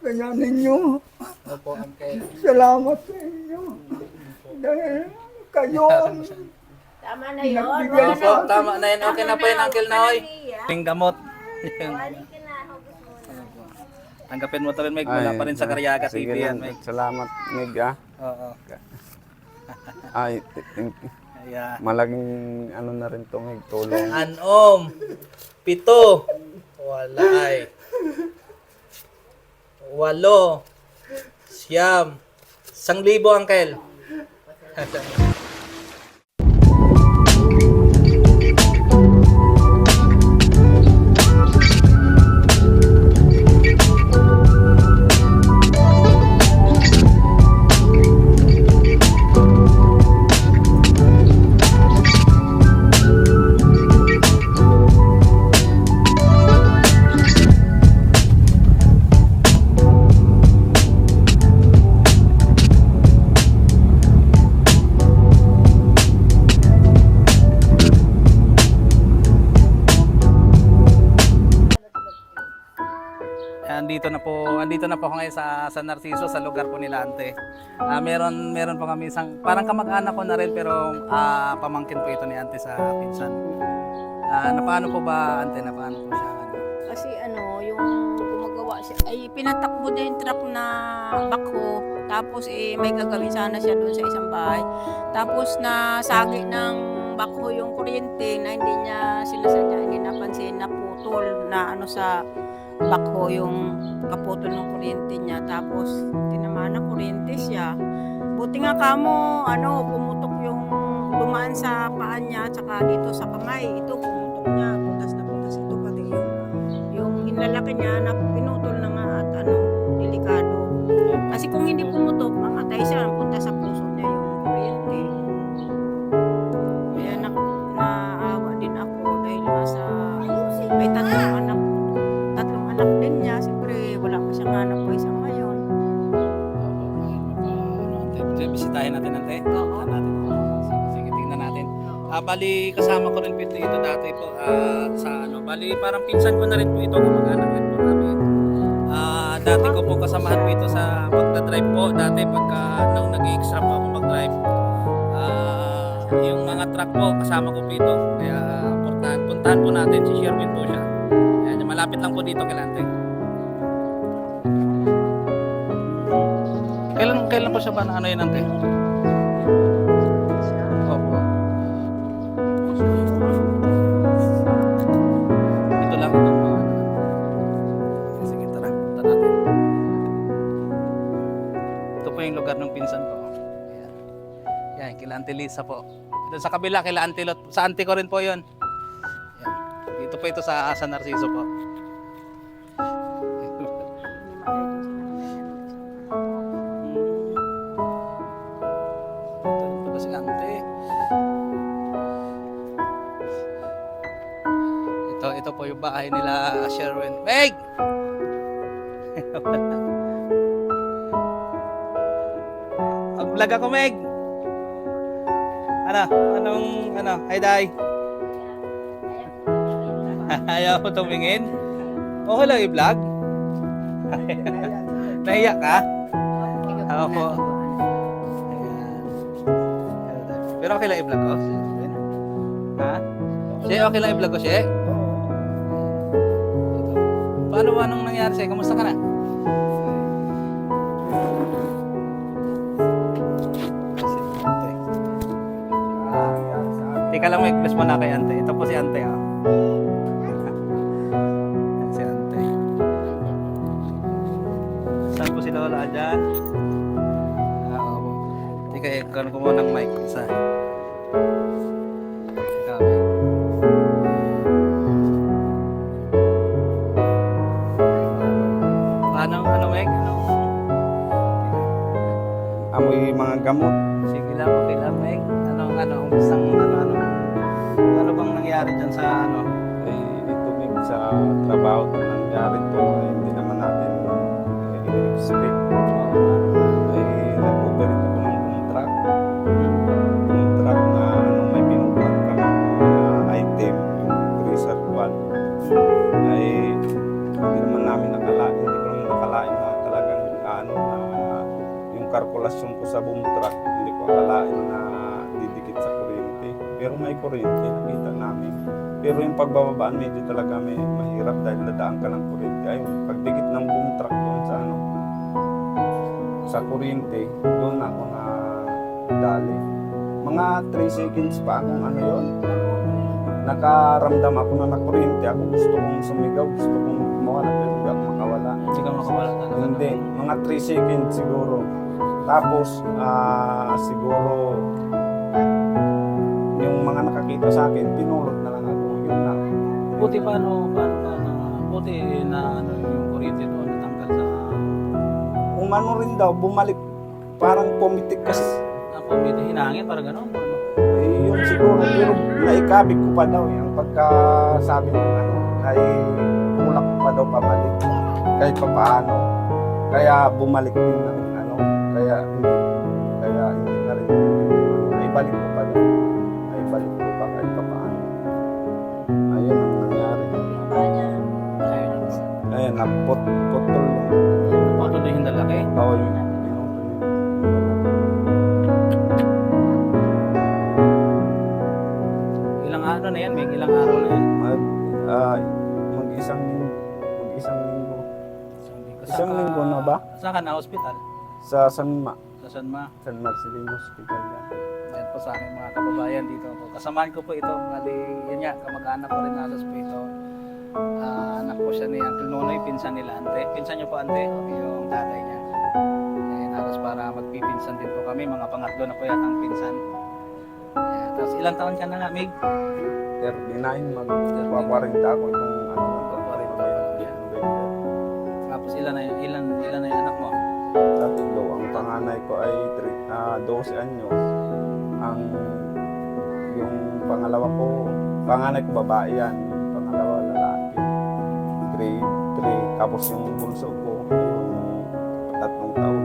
Kaya ninyo, Opo, Uncle. salamat sa inyo. Dahil kayo ang Tama na yun. nagbigay Opo, sa akin. tama na yun. Okay na po yun, Uncle Noy. Ting gamot. Tanggapin mo to rin, Meg. Wala pa rin sa Karyaga sige TV yan, lang. Meg. Salamat, Meg, ah. Oo. Ay, Ayan. malaking ano na rin to, Meg, tulong. Anom. 7. Wala ay. 8. 9. 1,000, Uncle. Andito na po ako ngayon sa Narciso, sa lugar po nila, Ante. Meron po kami isang, parang kamag-anak ko na rin, pero pamangkin po ito ni Ante sa pinsan. Napaano po ba, Ante? Napaano po siya? Kasi yung gumagawa siya, ay pinatakbo din yung truck na bako. Tapos may gagawin sana siya doon sa isang bahay. Tapos nasagi ng bako yung kuryente na hindi niya sinasadya, hindi napansin, naputol na sa bako yung kaputol ng kuryente niya. Tapos tinamaan ng kuryente siya. Buti nga kamo, pumutok yung dumaan sa paan niya, tsaka dito sa kamay. Ito pumutok niya, butas na butas. Ito pati yung hinlalaki niya na pinutol na nga at delikado. Kasi kung hindi pumutok, mamatay siya, punta sa puso niya yung kuryente. Kaya naawa din ako dahil sa may tatlong anak din niya. Siyempre, wala pa siyang hanap po isang ngayon. Bisitahin natin, Ante. Oo. Sige, tingnan natin. Bali, kasama ko rin po ito dati po bali, parang pinsan ko na rin po ito, kamag-anak rin po namin. Dati ko po kasamahan po ito sa pagdadrive po. Dati pagka nung nag-extra po ako mag-drive, yung mga truck po, kasama ko po ito. Kaya puntahan po natin, si Sherwin po siya. Ayan, malapit lang po dito kay Ante. Kailan po siya ba na yun, Ante? Opo. Ito lang itong mga sige, tara, punta natin. Ito po yung lugar ng pinsan ko. Ayan. Yan, kila Ante Lisa po. Doon sa kabila, kila Ante Lot. Sa auntie ko rin po yun. Yan. Dito po ito sa Narciso po. Si Ante. Ito po yung bahay nila, Sherwin. Meg! Mag-vlog ako, Meg. Hi, Day. Ayaw mo tumingin? Okay lang i-vlog? Nahiya ka? Ako po. Pero okay lang i-vlog ko? Ha? Siya, okay lang i-vlog ko siya? Paano anong nangyari sa'yo? Kamusta ka na? Tika lang, may bless mo na kay Ante. Ito po si Ante. Oh. Si Ante. Saan po si Lola dyan? Tika, ikaw ko muna ng mic. Isa. Ikaw, Meg. Meg? Amoy mga gamot. Sige lang, okay lang, Meg. Ano bang nangyari dyan sa Ito, Meg, sa trabaho nangyari to, hindi naman natin i-expect. Nag-operate ko ng contract. Contract na may pinupat kami na item, yung freezer one. Hindi ko naman nakalain na talaga kalkulasyon ko sa boom truck, hindi ko akalain na didikit sa kuryente. Pero may kuryente, nakita namin. Pero yung pagbababaan medyo talaga may mahirap dahil nadaan ka ng kuryente. Ayun, pagdikit ng boom truck doon sa ano, sa kuryente, doon ako na dali. Mga 3 seconds pa akong ano yun. Nakaramdam ako na nakuryente. Ako gusto kong sumigaw, gusto kong mawala, pero hindi ako makawala. Hindi ka makawala talaga. Hindi, mga 3 seconds siguro. Tapos, siguro, yung mga nakakita sa akin, pinulot na lang ako. Yun na. Buti paano na, buti na ano yung kuryente doon natanggal sa Umano rin daw, bumalik, parang pumitik kasi. ako, may hinangin, parang gano'n. Eh, yun siguro, pero naikabig ko pa daw yung pagkasabi ng ano, ay ulak ko pa daw pabalik. Kahit pa paano. Kaya bumalik din ng ano, kaya hindi na rin. Naibalik ko pa daw. Naibalik ko pa kahit pa paano. Ayun ang nangyari. Ayun, naputol yung Patuloy yung lalaki. Oo, yung pinutol yung Ilang araw na yan, may ilang araw na yan. mag-isang linggo. Isang Isang linggo na ba? Saan ka na hospital? Sa Sanma. Sa San Marcelino Hospital yan. Yan po sa aking mga kababayan dito. Kasamahan ko po ito. Bali, yun nga, kamag-anak ko rin alas po ito. Anak po siya ni Uncle Nonoy, pinsan nila Ante. Pinsan niyo po Ante, yung tatay niya. Ayan, halos para magpipinsan din po kami. Mga pangatlo na po yata ang pinsan. Ayan, tapos ilang taon ka na nga, Mig? 39, mag-40 ako itong ano, Magpa-40 ako. November. Tapos ilan na yung anak mo? Tatlo. Ang panganay ko ay 12 anyos. Yung pangalawa ko, panganay ko babae yan. Yung pangalawa lalaki. Grade 3. Tapos yung bunso ko, yung 3 taon.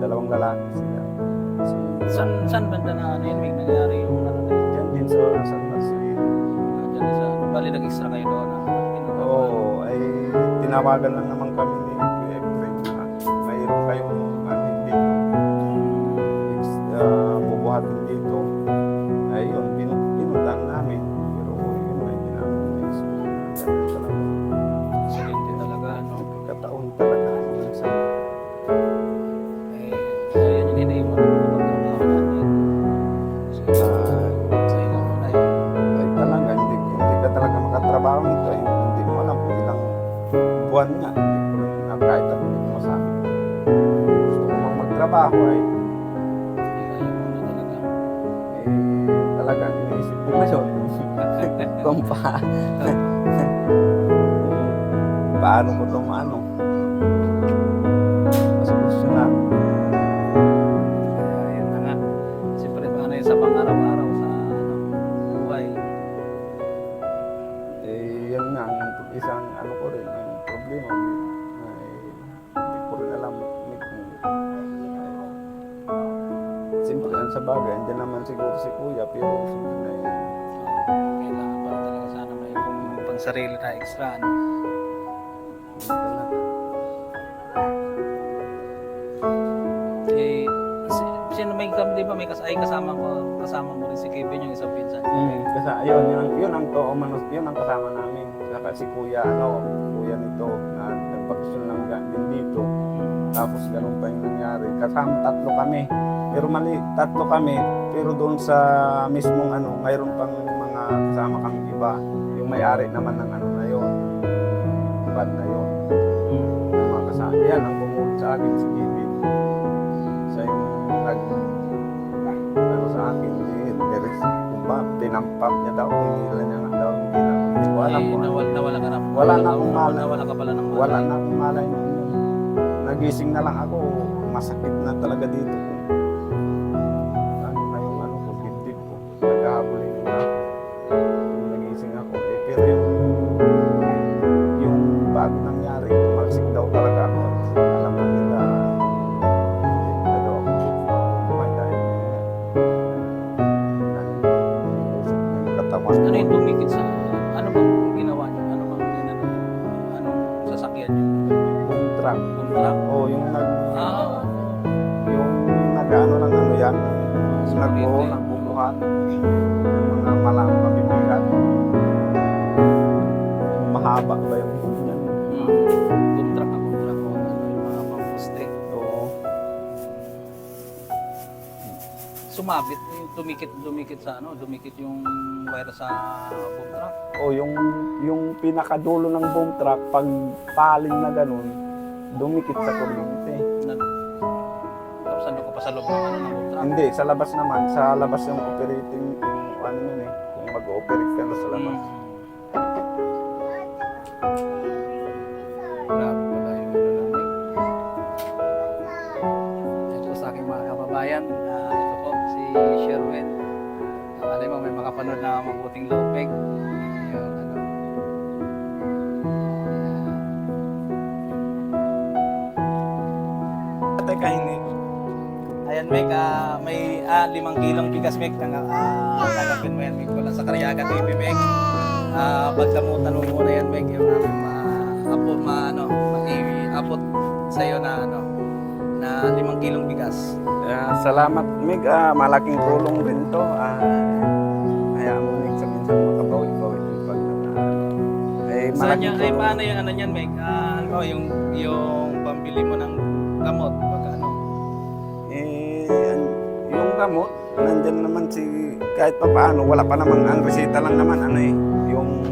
2 lalaki sila. Saan banda na ano yun, Mig, nangyari yung ano na yun? Diyan din sa San Marcelino. Diyan sa, bali nag-extra kayo doon. Oo, ay tinawagan lang naman kami ni Kuya Efrain na mayroon kayong hindi bubuhatin dito. Ay yun, pinuntahan namin. Pero yun ay ginamit na Sige talaga, ano? kataon talaga. Minsan, So yun yung hinayin mo na pagkakawa natin. So, sa ino mo na yun. ay talaga, hindi ka talaga makatrabaho nito. Hindi mo alam kung ilang buwan nga. Hindi ko rin kahit ako hindi ko masabi. Gusto ko mang magtrabaho ay Ayaw mo na talaga. talagang iniisip ko ngayon kung paano ko ito masolusyonan. Kaya yun na nga. Siyempre paano yun sa pang-araw-araw sa ano, buhay. Yan nga, yung isang ano ko rin, yung problema ay hindi ko rin alam. Simple yan sa bagay, hindi naman siguro si Kuya, pero simple na yun. Kailangan para talaga sana may pang sarili na extra. Ano? Talaga. Eh, sino may di ba may kasama mo rin si Kevin yung isang pinsan. Kasi yun ang yun ang kasama namin. Saka si Kuya, Kuya nito, na nagpakasyon lang din dito. Tapos ganun pa yung nangyari. Kasama 3 kami. Pero mali, 3 kami. Pero doon sa mismong mayroon pang mga kasama kami iba. Yung may-ari naman ng na yun. Bad na yun. Yung mga kasama. Yan ang bumulot sa akin si Kevin. Siya yung sa akin. Tinampap niya daw. Hinila niya nga daw. Hindi ko alam kung ano. Nawala ka na. Wala na akong malay. Nawala ka pala ng malay. Wala na akong malay noon yun. Nagising na lang ako, masakit na talaga dito ko. Ano na yung ko, dibdib ko. Naghahabulin na ako. Nagising ako. Pero yung bago nangyari, tumalsik daw talaga ako. Alam na nila, hindi na daw ako umay dahil yung katawan ko. Ano yung tumikit sa ano bang ginawa niyo? Anong sasakyan niyo? Contract. Contract? Oo, yung Ah, nagbubuhat. Yung mga malang mabibigat. Mahaba ba yung boom niyan? Contract ako, yung mga pamposte. Oo. Sumabit, dumikit sa dumikit yung wire sa contract. O yung pinakadulo ng boom truck, pag paling na ganun, dumikit sa kuryente. Tapos ano ko pa sa loob ng ng contract. Hindi, sa labas naman. Sa labas yung operating, yung ano yun eh. Kung mag-ooperate ka na sa labas. Grabe pala yung ito sa aking mga kababayan. Ito po, si Sherwin. Alay mo, may makapanood na mabuting loob, Meg. Yung Teka, hindi. Ayan, Meg, may 5 kilong bigas, Meg. Tanggapin mo yan, Meg. Wala sa Karyaga TV, Meg. Pagdamutan mo muna yan, Meg. Yung apot sa'yo na na 5 kilong bigas. Salamat, Mig. Malaking tulong rin to. Hayaan mo, Mig, sa minsan makabawi-bawi yung pag Saan yan? Ay, paano yung ano yan, Meg? Yung pambili mo ng gamot, pag yung gamot, nandyan naman kahit pa paano, wala pa namang, ang resita lang naman, yung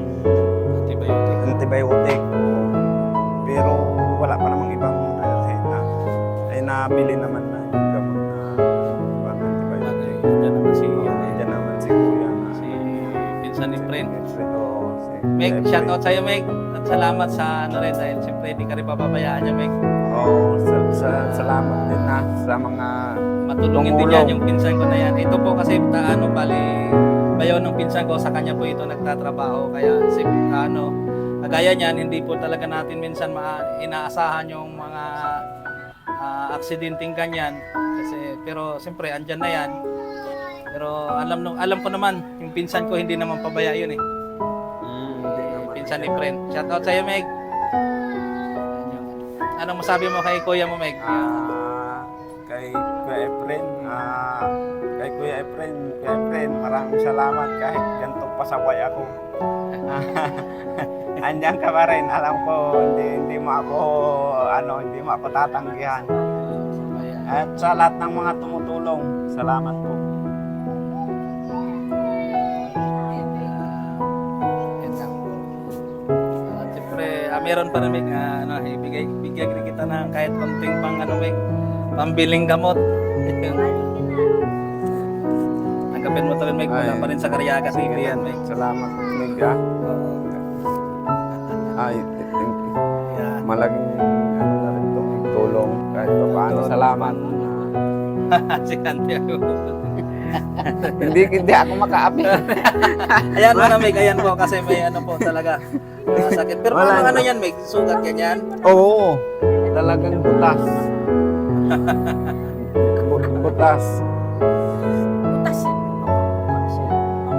antibiotic. Pero wala pa namang ibang resita. Ay nabili naman na yung gamot na antibiotic. Nandyan naman si Kuya. Si Pinsan ni Friend. Meg, Meg, shoutout sa'yo, Meg. At salamat sa rin dahil siyempre hindi ka rin papabayaan niya, Meg. Salamat din sa mga Matulungin din yan yung pinsan ko na yan. Ito po kasi bali bayaw ng pinsan ko, sa kanya po ito nagtatrabaho. Kaya kagaya niyan, hindi po talaga natin minsan inaasahan yung mga aksidenteng ganyan. Pero siyempre andyan na yan. Pero alam ko naman, yung pinsan ko hindi naman pabaya yun eh. Pinsan ni Friend. Shoutout sa'yo, Meg. Anong masabi mo kay kuya mo, Meg? Kay Kuya Efren, maraming salamat kahit ganitong pasaway ako. Andiyan ka pa rin, alam ko hindi mo ako tatanggihan. At sa lahat ng mga tumutulong, salamat po. Meron pa rin, Meg, ibigay rin kita ng kahit konting Meg, pambiling gamot. Tanggapin mo to rin, Meg, mula pa rin sa Karyaga TV yan, Meg. Salamat, Meg. Malaking na rin itong tulong kahit pa paano. Salamat. Si Santiago. hindi ako makaapi. Ayan mo na, Meg, ayan po kasi may po talaga. Sakit. Pero ano yan, Meg? Sugat yan yan? Oo. Talagang butas. Butas.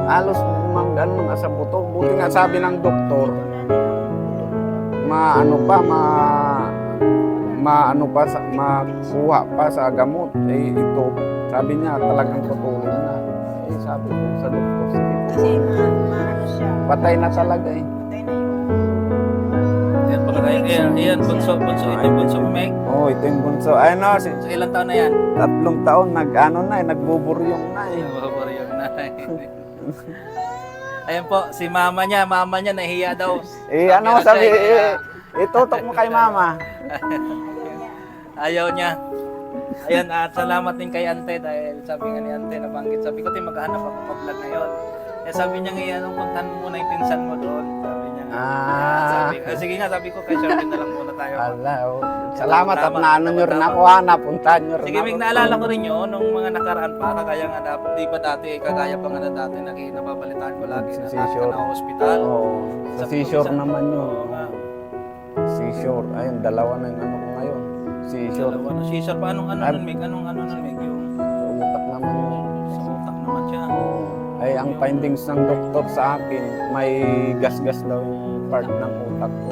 Halos mag sa buto. Buti nga sabi ng doktor, makuha pa sa gamot. Ito, sabi niya, talagang putulin na. Sabi ko sa doktor, sige po. Kasi maano siya. Patay na talaga eh. Patay na yung... Ayan pala kayo. Ayan, bunso. Ito yung bunso mo, Meg. Oo, ito yung bunso. So, ilang taon na yan? 3 taon, nagbuburyong na eh. Yung nanay. Ayan po, si mama niya nahiya daw. Sabi, itutok mo kay mama. Ayaw niya. Ayan, at salamat din kay Ante dahil sabi nga ni Ante, nabanggit. Sabi ko, maghanap ako pa-vlog ngayon. Sabi niya ngayon, puntahan mo muna yung pinsan mo doon. Sabi niya. Sige nga, sabi ko, kay Sherwin na lang muna tayo. Salamat at naano nyo rin ako, napuntahan nyo rin Sige, Mig, naalala ko rin yun, nung mga nakaraan pa, kagaya nga, di ba dati, kagaya pa nga na dati, napapalitan ko lagi na nasa na hospital. Sa seashore naman yun. Seashore, ayun, 2 na yung ko ngayon. Seashore. Seashore pa, anong Mig? Anong Mig? Yung sa utak naman yun. Sa utak naman siya. Ay, ang findings ng doktor sa akin, may gas-gas daw yung part ng utak ko.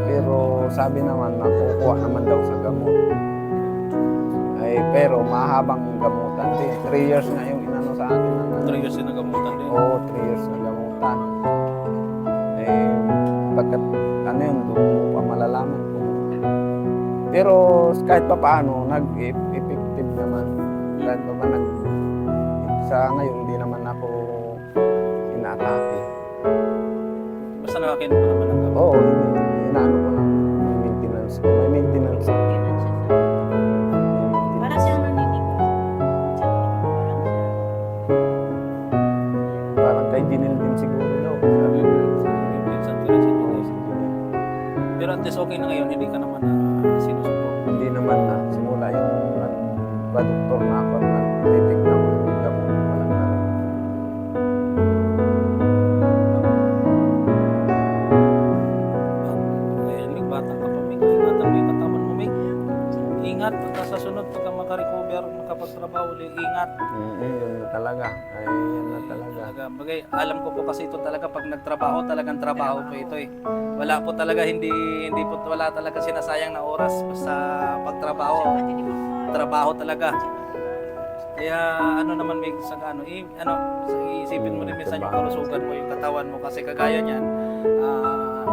Pero sabi naman, nakukuha naman daw sa gamot. Ay, pero mahabang gamutan din. 3 years na yung inano sa akin. 3 years din nagamutan din. Oo, 3 years na gamutan. Eh, pagkat ano yun, doon mo pa malalaman kung... Pero kahit pa paano, nag-effective naman. Kahit pa nag... Sa ngayon, hindi naman ako inaatake. Basta nakakin mo naman ang gamot. Oo, inaano ko lang. May maintenance ko. May maintenance ako. Para siyang naninigas. Parang kay Jinil din siguro daw. Sabi ko. Yung pinsan ko rin si Jinil. Pero at least okay na ngayon, hindi ka naman na sinusupo. Hindi naman na. Simula yung nagpa-doktor na ako at nagtitignan ko yung gamot. Walang galing. Ngayon, may bata ka pa, Mig. Ingatan mo yung katawan mo, Mig. Ingat, pagka sa sunod, pagka makarecover, makapagtrabaho ulit, ingat. Yun na talaga. Ay, yan na talaga. Talaga, bagay, alam ko po kasi ito talaga pag nagtrabaho, talagang trabaho po ito eh. Wala po talaga, hindi po, wala talaga sinasayang na oras basta pagtrabaho. Trabaho talaga. Kaya ano naman may sa ano, isipin mo rin minsan yung kalusugan mo, yung katawan mo kasi kagaya niyan,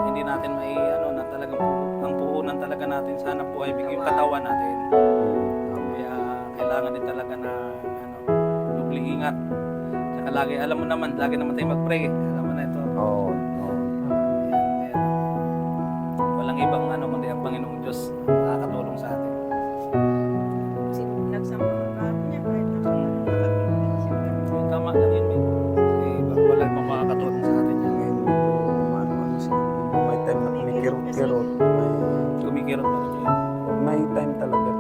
hindi natin mai ano na talagang ang puhunan talaga natin sa hanap buhay yung katawan natin. Kaya kailangan din talaga na ano, dubling ingat. Saka lagi alam mo naman, lagi naman tayo mag-pray. Alam mo na ito. Oo. Ayan. Walang ibang ano kundi ang Panginoong Diyos ang makakatulong sa atin. Kasi nagsama ka niya kahit nakakapagpapalagay siya. Yung tama lang yun, Mig. Kasi wala ibang makakatulong sa atin yan. Ano siya. May time na kumikirot-kirot. Kumikirot pa rin yun. May time talaga.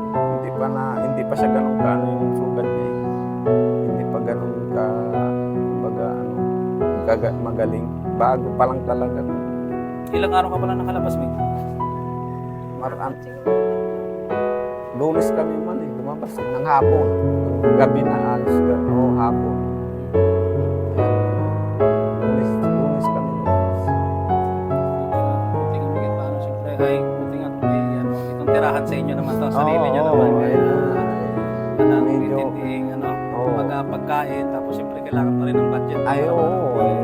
Hindi pa siya ganun ka ano yung sugat niya. Hindi pa ganun ka baga ano magaling. Bago pa lang talaga. Ilang araw ka pala nakalabas, Mig? Maraan. Lunes kami man eh. Lumabas ng hapon. Gabi na alas. Hapon. Lunes kami lumabas. Buti nga, Mig, paano siyempre, ay, buti nga, may ano, itong tirahan sa inyo naman to, sarili nyo naman. Kaya, walang Medyo- intindihing, ano, Oo. pagkain, tapos siyempre kailangan pa rin ng budget. Ay, oo.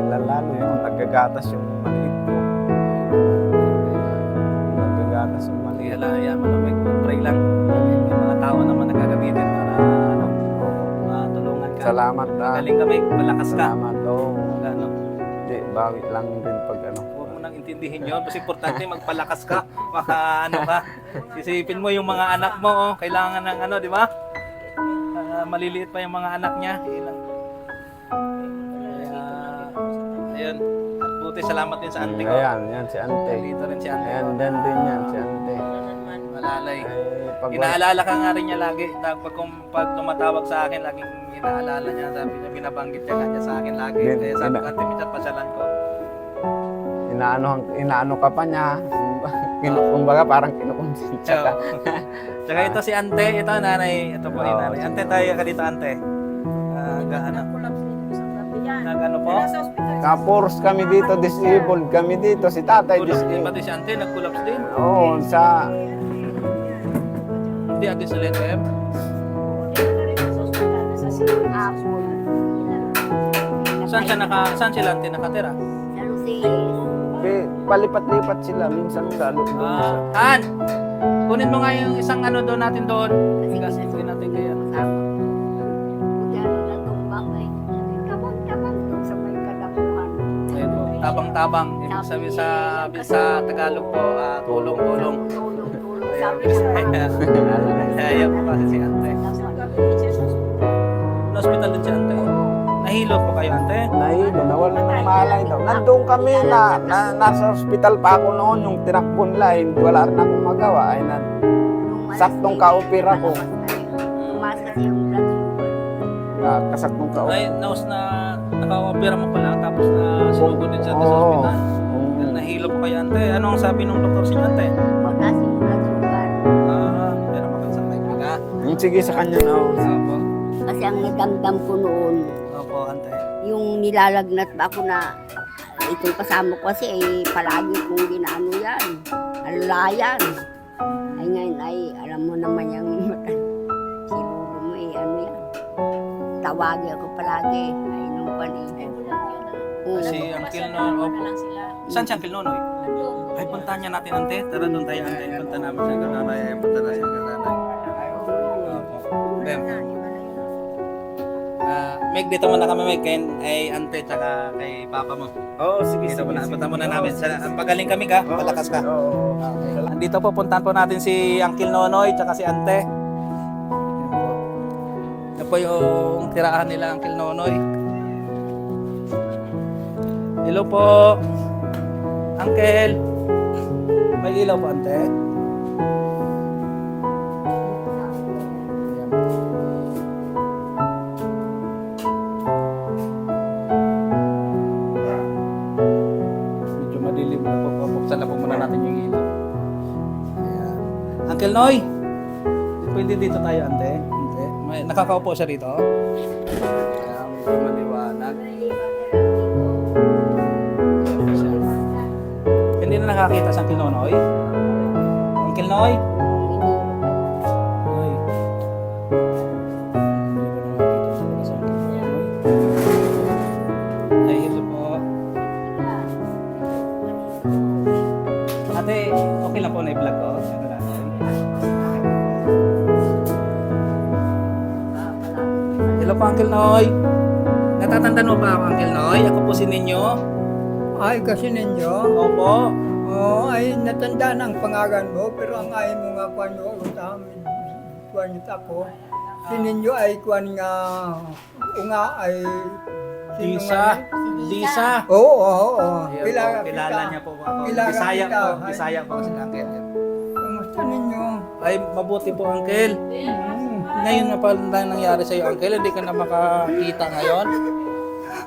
Lalo yun. Nagagatas yung maliit ko. Nagagatas yung maliit. Kaya lang, yan mo lang, Mig, pray lang. May mga tao naman nagagamitin para, ano, matulungan ka. Salamat Galing ka, Mig, malakas ka. Salamat. Oo. Ano, Hindi, bawi lang din pag ano. huwag mo nang intindihin yun. Mas importante magpalakas ka. Baka ano ka. Isipin mo yung mga anak mo. Oh, kailangan ng ano, di ba? Maliliit pa yung mga anak niya. Kaya, ayun. At buti salamat din sa auntie ko. Yan si Ante. Dito rin si auntie Ayan, ko. din yan si Ante. Malalay. Pag Inaalala ka nga rin niya lagi. Pag tumatawag sa akin, laging inaalala niya. Sabi niya, binabanggit niya nga niya sa akin lagi. Din- Kaya sabi ko, ate, minsan pasyalan ko. inaano ka pa niya. Kumbaga parang kinukonsensya ka. Tsaka ito si Ante, ito nanay, ito po yung Oo, nanay. sige. Ante, tayo ka dito, Ante. Ano? Nag-collapse dito sa gabi yan. Nag-ano po? Nasa hospital. Kapors kami dito, disabled kami dito. Si tatay Collapse din, disabled. pati si Ante, nag-collapse din. Oo, sa... Hindi, Ante sa LTM. Saan sila Ante nakatira? Palipat-lipat sila. Minsan sa doon sa... Han! Kunin mo nga yung isang ano doon natin doon. Kasi natin kayo. Ayun po, tabang-tabang. Ibig sabihin sa Tagalog po, tulong-tulong. Ayaw po kasi si Ante. Na-hospital din si Ante. Nahilot po kayo, Ante? Nahilo, nawala ng malay daw. Nandun kami nasa hospital pa ako noon, yung tinakbon line. Wala rin akong magawa. Ay, saktong ka-opera ko. Kasaktong ka-opera. Ay, naka-opera mo pala tapos na sinugod din siya sa hospital. Nahilo po kayo, Ante. Ano ang sabi ng doktor sa inyo, Ante? Pero magansang tayo ka. Sige sa kanya na. Opo. Kasi ang nadamdam ko noon, Opo, Ante. yung nilalagnat ba ako na itong kasama ko kasi palagi kong ginano yan. Alala yan. Ay ngayon ay alam mo naman yung si tawagin ako palagi. Ay, nung pali. Oo. Si Uncle Nonoy. Opo. Saan si Uncle Nonoy? Ay, puntahan niya natin, ante. Tara doon tayo, ante. Punta namin siya kay nanay. Ay, punta na siya kay nanay. Opo. Then, Meg, dito muna kami, Meg. Kay ante, tsaka kay papa mo. Oo, sige, Dito sige. muna, sige. punta muna namin. Oo, Sa, pagaling kami ka, palakas ka. Oo. Andito po, puntahan po natin si Uncle Nonoy, tsaka si ante. Ito po yung tirahan nila, Uncle Nonoy. Hello po, Uncle. May ilaw po, ante. Medyo madilim na po. Buksan na po muna natin yung ilaw. Ayan. Uncle Noy, pwede dito tayo, ante. Ante. May, nakakaupo siya rito. Ayan, medyo maliwanag. Hindi na nakakita sa Uncle Nonoy? Uncle Noy? Ay. Ay, ito po. Ate, okay lang po na i-vlog ko. Ito natin. Hello po, Uncle Noy. Natatandaan mo pa ako, Uncle Noy? Ako po si Ninyo. Ay, kasi ninyo, Opo. ay natanda ng pangalan mo, pero ang ayaw mo nga kwan mo, kwan ako. Si ninyo ay kwan nga, nga ay, sino Disa. nga? Disa. Oo. Ayun po, kilala niya po ako. Kilala Bisaya kita. po. Bisaya po kasi Uncle. Kamusta ninyo? Ay, mabuti po, Uncle. Ngayon na pala nangyari sa iyo, Uncle. Hindi ka na makakita ngayon.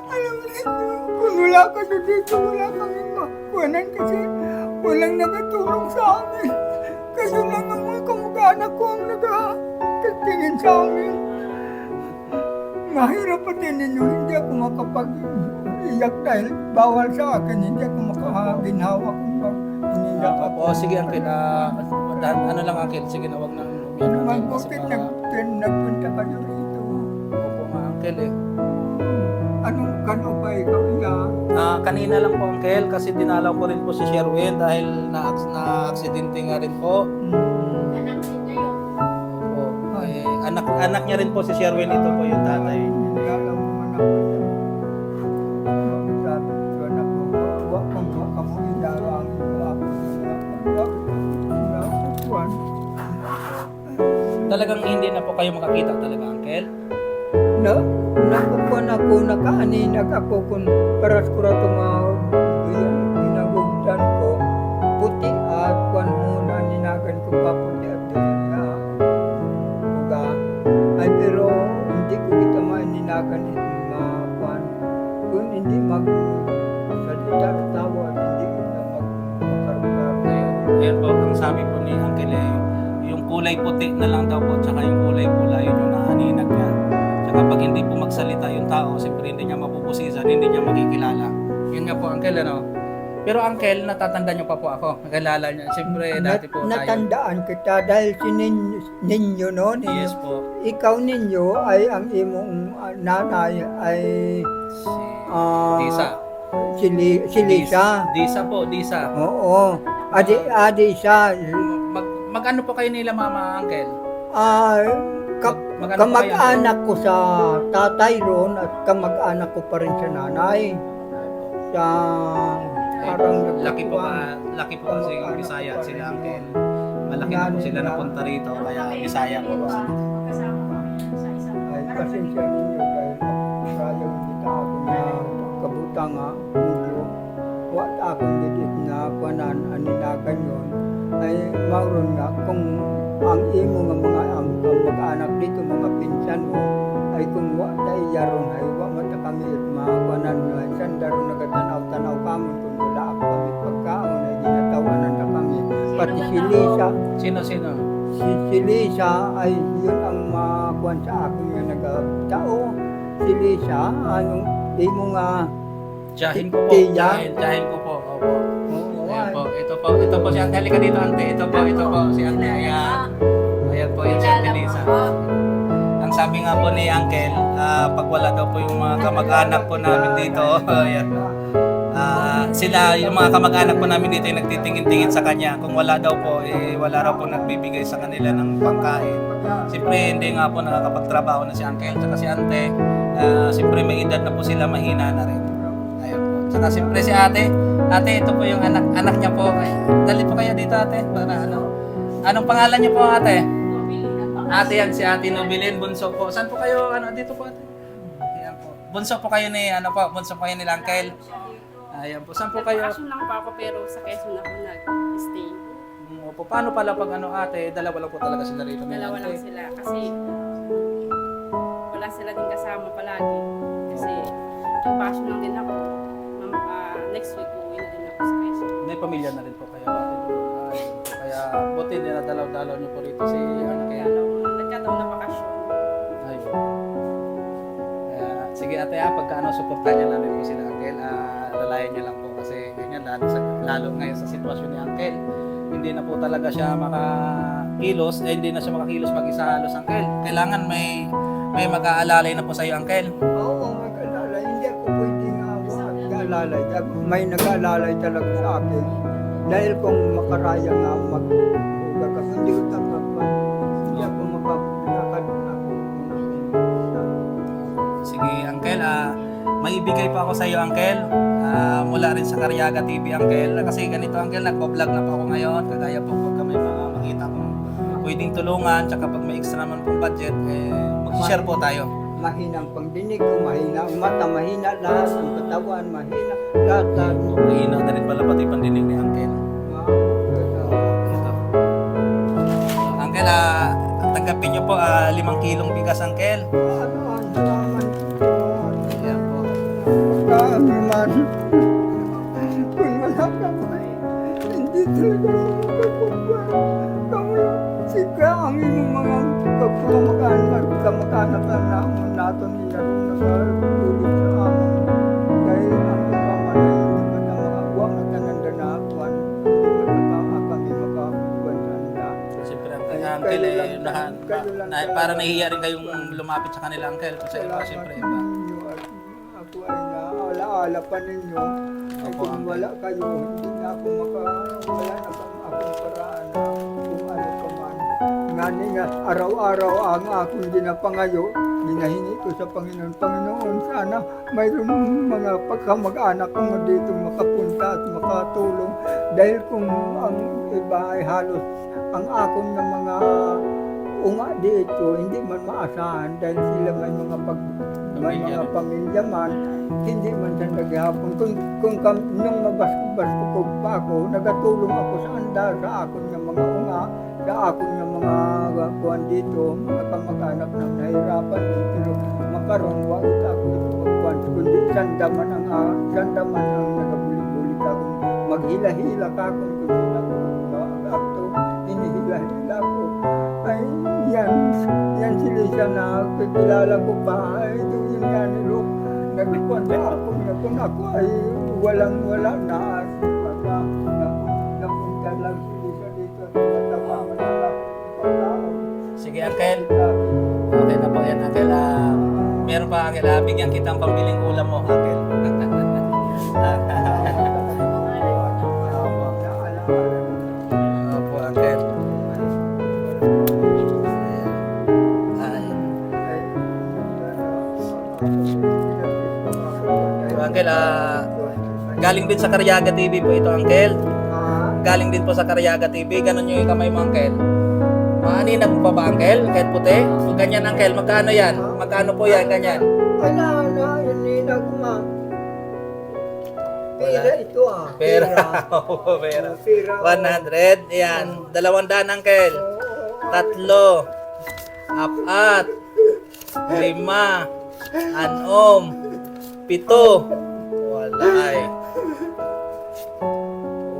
Alam mo ninyo, kung wala ka na dito, wala kami makuhanan kasi walang nakatulong sa amin. Kasi lang ang mga kamag-anak ko ang nagkatingin sa amin. Mahirap pa din ninyo, hindi ako makapag-iyak dahil bawal sa akin, hindi ako makaginhawa kung iniyak ako. Opo, sige, Uncle. Ano lang, Uncle. Sige na, wag nang umiyak, Uncle. Kasi Mabutit baka- nagpunta kayo rito. Opo nga, Uncle eh. Anong kano ba ikaw iyak? Kanina lang po, Uncle, kasi dinalaw ko rin po si Sherwin dahil na-aksidente nga rin po. Opo. Anak niya rin po si Sherwin. Ito po yung tatay. Alam mo man ako niya. Sabi ko na po, wak kang mo indarang mo ako. Talagang hindi na po kayo makakita talaga, Uncle. Nakukuha ako, nakaaninag ako kung paras ko rato ginagugdan ko. Puti at kuwan mo na ninagan ko pa puti at buga. Ay pero hindi ko kita maininagan itong mga kuwan. Kung hindi magsalita at tawa, hindi ko na magkaroon. Ayan po, ang sabi po ni Uncle eh, yung kulay puti na lang daw po, tsaka yung kulay pula, yun yung naaninag niya. Tsaka pag hindi po magsalita yung tao, siyempre hindi niya mapupusisan, hindi niya makikilala. Yun nga po, Uncle, ano? Pero Uncle, natatanda niyo pa po ako. Nakilala niya. Siyempre, dati po tayo. Natandaan kita dahil si ninyo no? Ninyo. Yes po. Ikaw ninyo ay ang imong nanay ay Disa. si Lisa. Disa po, Disa. Oo. Adi siya. Mag-ano po kayo nila, Mama, Uncle? Mag-ano po Kamag-anak ko sa tatay ron at kamag-anak ko pa rin sa nanay. Sa parang Laki po kasi yung Bisaya sila, Uncle. Malaki na po sila napunta rito, kaya Bisaya po sila. Ay, pasensya ninyo dahil sayang kita ako na pagkabuta nga medyo wat akong didit na panan aninagan yun ay mauron nga kung ang imo nga mga ang mag-anak dito mga pinsan mo ay kung wa tayo yaron ay wa mata kami at mga panan nga sandaro nagatanaw-tanaw kami kung wala ako kami pagkaon ay ginatawanan na kami pati si Lisa Sino? Si Lisa ay yun ang makuhan sa akin nga nagtao. Si Lisa, anong imo nga Jahin ko po. Tiya? Jahin ko po. Opo. oo, Ayan po. ay, Ito po si Ante. Halika dito, Ante. Ito po si Ante. Ayan. Ayan po yung si Ante Lisa. Ang sabi sabi nga po ni Uncle, pag wala daw po yung mga kamag-anak po namin dito, ayan, sila, yung mga kamag-anak po namin dito yung nagtitingin-tingin sa kanya. Kung wala daw po, wala raw po nagbibigay sa kanila ng pangkain. Siyempre, hindi nga po nakakapagtrabaho na si Uncle at si Ante. Siyempre, may edad na po sila, mahina na rin. Ayun po. Saka siyempre si ate, ito po yung anak niya po. Ay, dali po kayo dito ate. Para ano. Anong pangalan niyo po ate? Ate yan, si Ate Nobilin, bunso po. Saan po kayo, dito po ate? Ayan po. Bunso po kayo ni, bunso po kayo ni Uncle. Ayan po. Saan po kayo? Quezon lang po ako pero sa Quezon ako nag-stay. Opo. Paano pala pag ate, dalawa lang po talaga sila rito. Dalawa lang sila kasi wala sila din kasama palagi. Kasi nag-passion lang din ako. Next week uuwi na din ako sa Quezon. May pamilya na rin po kayo ate. Ayun po. Kaya buti nila dalaw-dalaw niyo po rito si Kaya nagkataon na bakasyon. Ayun. Sige ate pagka suportahan niya namin po sila Uncle, lalayan niya lang po kasi ganyan lalo ngayon sa sitwasyon ni Uncle. Hindi na po talaga siya makakilos, hindi na siya makakilos mag-isa halos Uncle. Kailangan may mag-aalalay na po sa iyo Uncle. Oo, mag-alalay. Hindi ako pwedeng mag-alalay. May nag-alalay talaga sa akin. Dahil kung makaraya nga mag-uga kasi hindi ko tatapad. Hindi ako makapilakad ako. Sige Uncle, may ibigay pa ako sa iyo Uncle. Mula rin sa Karyaga TV Uncle. Kasi ganito Uncle, nagpo-vlog na po ako ngayon. Kagaya po pagka may mga makita kong pwedeng tulungan, tsaka pag may extra naman pong budget, mag-share po tayo. Mahinang pangdinig ko, mahina ang mata, mahina lahat, ang katawan, mahina lahat. Mahina na rin pala pati pandinig ni Uncle. Ito. Uncle, tanggapin niyo po 5 kilong bigas Uncle. Ayan po. Man, kung wala ka hindi talaga ako makakuha. Sika ang inyong mga kamag-anak na naman nato niya rin nagtulog sa amin. Dahil ang ipaman ay hindi pa na makakuha at nanandanakuan. Hindi pa na kami makakuha sa nila. Siyempre, Uncle, para nahihiya rin kayong lumapit sa kanila Uncle. Kasi iba, siyempre iba. Ako ay naalaala pa ninyo. Ay kung wala kayo, hindi na ako wala na bang akong paraan na kung ano ka man. Nga araw-araw ang akong ginapangayo, ginahingi ko sa Panginoon. Panginoon, sana mayroon mga pagkamag-anak ko dito makapunta at makatulong. Dahil kung ang iba ay halos ang akong na mga unga dito, hindi man maasahan dahil sila may mga mga pamilya man, hindi man siya naghihapon. Nung mabasko-basko ko pa ako, nagatulong ako sa andar sa akon ng mga unga, sa akon ng mga kuhan dito, mga kamag-anak na nahirapan din. Pero makaroon, wag ako ito magkuhan. Kundi sandaman ang nagabulig-bulig ako. Maghila-hila ka kung kundi ako. Ako, hinihila-hila ko. Ay, yan sila siya na kilala ko pa. Ay, ito yun nga nilo. Nagkuhan na ako niya. Kung ako ay walang-wala na. Napunta lang sila siya dito. Natawa na lang. Sige Uncle. Okay na po yan Uncle. Meron pa Uncle, bigyan kitang pambiling ulam mo Uncle. Opo Uncle. Uncle, galing din sa Karyaga TV po ito Uncle. Galing din po sa Karyaga TV. Ganon yung kamay mo Uncle. Maaninag mo pa ba Uncle? Kahit puti? O ganyan Uncle, magkano yan? Magkano po yan ganyan? Wala na, ininag ma. Pera ito Pera. Pera. Pera. 100. Yan. 200 Uncle. 3. 4. 5. 6. 7. Wala ay.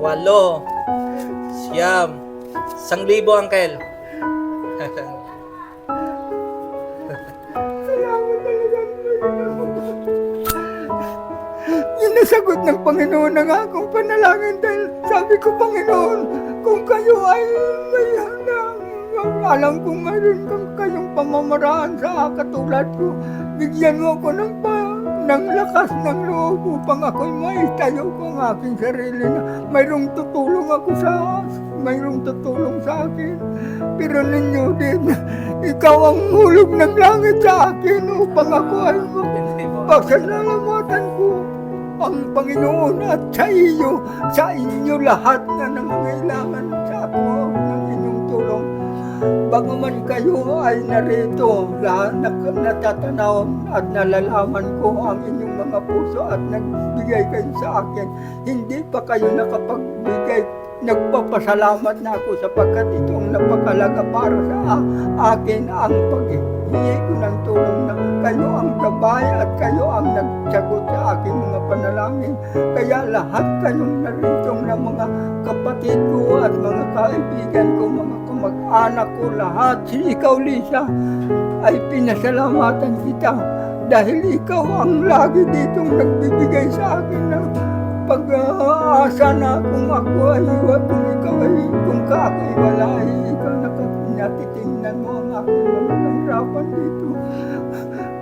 8. 9. 1,000 Uncle. Salamat talaga. Nasagot ng Panginoon ang akong panalangin dahil sabi ko, Panginoon, kung kayo ay may alam ko mayroon kayong pamamaraan sa katulad ko. Bigyan mo ko ng lakas ng loob upang ako'y maitayo ko ang aking sarili na mayroong tutulong sa akin. Pero ninyo din, ikaw ang hulog ng langit sa akin upang ako ay pagsasalamatan ko ang Panginoon at sa inyo lahat na nangangailangan sa ako ng inyong tulong. Bagaman kayo ay narito, natatanaw at nalalaman ko ang inyong mga puso at nagbigay kayo sa akin, hindi pa kayo nakapagbigay. Nagpapasalamat na ako sapagkat ito ang napakalaga para sa akin ang paghihingi ko ng tulong na kayo ang gabay at kayo ang nagsagot sa aking mga panalangin. Kaya lahat kayong naritong na mga kapatid ko at mga kaibigan ko, mga kamag-anak ko, lahat, si ikaw Lisa, ay pinasalamatan kita dahil ikaw ang lagi ditong nagbibigay sa akin ng pag-aasa na kung ako ay kung ka ako wala ay ikaw natitingnan mo ang aking mga kahirapan dito.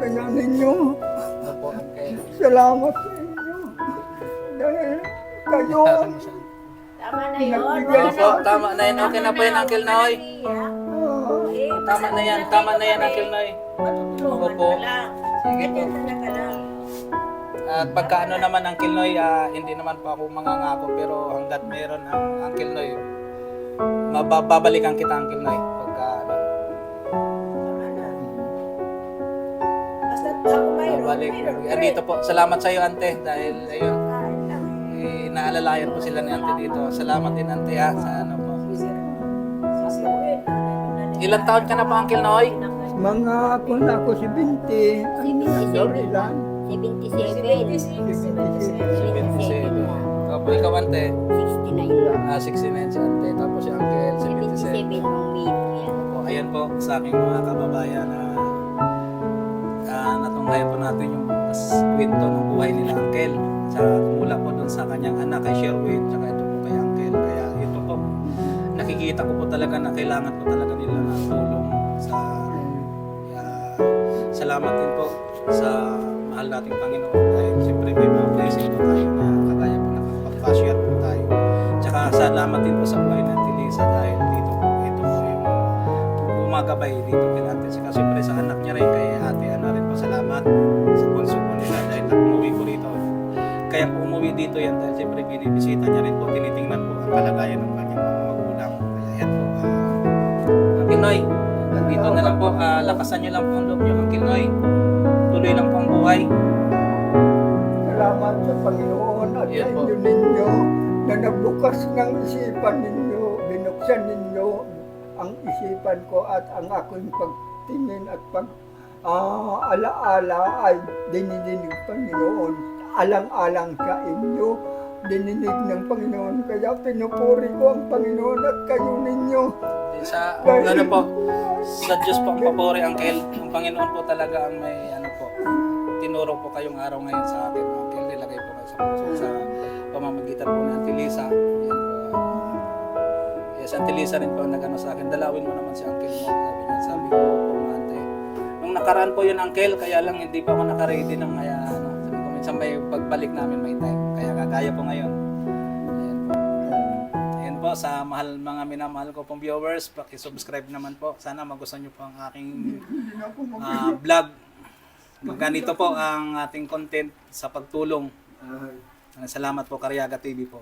Kaya ninyo, salamat sa inyo. Dahil kayo, Tama na yun. nagbigay sa akin. Tama na yan. Okay na po yan, Uncle Noy. Tama na yan, Uncle Noy. Ako po. Sige po. At pagka ano naman Uncle Noy, hindi naman po ako mangangako, pero hanggat meron ang Uncle Noy, mababalikan kita Uncle Noy. Pagka ano. Balik. Andito po. Salamat sa iyo Ante dahil ayun. Naalalayan po sila ni Ante dito. Salamat din Ante ha sa ano po. Ilang taon ka na po Uncle Noy? Mga kung ako si Binti, sorry lang. 77. 77. Opo, ikaw Ante. 69. 69 si Ante. Tapos si Uncle 77. 77 nung May po yan. Opo, ayan po sa aking mga kababayan na natunghayan po natin yung kwento ng buhay nila Uncle. Sa mula po doon sa kanyang anak kay Sherwin, tsaka ito po kay Uncle. Kaya ito po, nakikita ko po talaga na kailangan po talaga nila ng tulong sa salamat din po sa mahal nating Panginoon dahil siyempre may mga blessing po tayo na kagaya po nakapag-share po tayo. Tsaka salamat din po sa buhay ng Lisa dahil dito po, ito po yung gumagabay dito kay Ate. Saka siyempre sa anak niya rin kay Ate Ana rin po salamat sa bunso po nila dahil umuwi po dito. Kaya po umuwi dito yan dahil siyempre binibisita niya rin po, tinitingnan po ang kalagayan ng kanyang mga magulang. Kaya yan po. Uncle Noy, dito na lang po, lakasan niyo lang po ang loob niyo Uncle Noy. Tuloy lang po ang buhay. Salamat sa Panginoon at sa Yan po. inyo ninyo na nagbukas ng isipan ninyo, binuksan ninyo ang isipan ko at ang aking pagtingin at alaala ay dinidinig Panginoon. Alang-alang sa inyo, dininig ng Panginoon. Kaya pinupuri ko ang Panginoon at kayo ninyo. Sa ano po, sa Diyos po ang papuri Uncle. Ang Panginoon po talaga ang may ano po. Tinuro po kayong araw ngayon sa akin. Uncle, nilagay po kayo sa puso sa pamamagitan po ni Auntie Lisa. Yan po. Yes, Auntie Lisa rin po ang nagano sa akin. Dalawin mo naman si Uncle mo. Sabi ko po Ante. Nung nakaraan po yun Uncle, kaya lang hindi pa ako nakaready ng kaya ano. Sabi ko minsan may pagbalik namin may time. Kaya kagaya po ngayon. Ayan po. Ayan po sa mga minamahal ko pong viewers, paki-subscribe naman po. Sana magustuhan niyo po ang aking vlog. Ganito po ang ating content sa pagtulong. Salamat po Karyaga TV po.